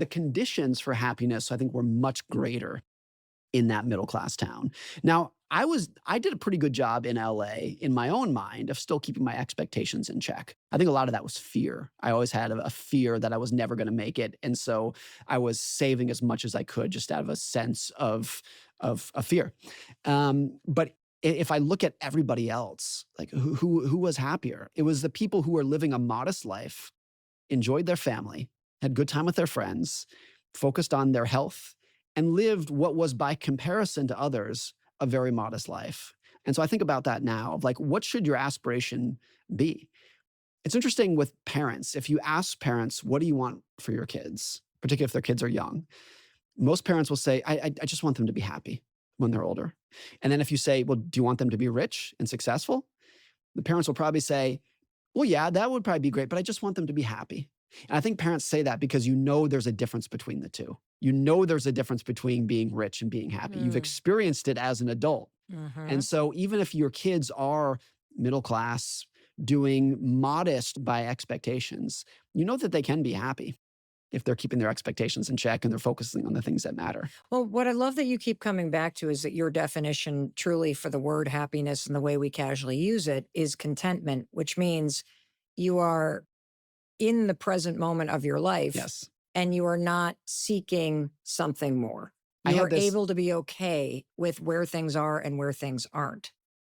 the conditions for happiness, I think, were much greater in that middle class town. Now, I did a pretty good job in LA in my own mind of still keeping my expectations in check. I think a lot of that was fear. I always had a fear that I was never going to make it, and so I was saving as much as I could just out of a sense of a fear. But if I look at everybody else, like who was happier? It was the people who were living a modest life, enjoyed their family, had good time with their friends, focused on their health, and lived what was by comparison to others a very modest life. And so I think about that now of like, what should your aspiration be? It's interesting with parents. If you ask parents, what do you want for your kids, particularly if their kids are young? Most parents will say, I just want them to be happy when they're older. And then if you say, well, do you want them to be rich and successful? The parents will probably say, well, yeah, that would probably be great, but I just want them to be happy. And I think parents say that because you know there's a difference between the two. You know there's a difference between being rich and being happy. You've Mm. experienced it as an adult. Hmm. And so even if your kids are middle class, doing modest by expectations, you know that they can be happy if they're keeping their expectations in check and they're focusing on the things that matter. Well, what I love that you keep coming back to is that your definition truly for the word happiness and the way we casually use it is contentment, which means you are in the present moment of your life Yes. and you are not seeking something more. I You had are this able to be okay with where things are and where things aren't.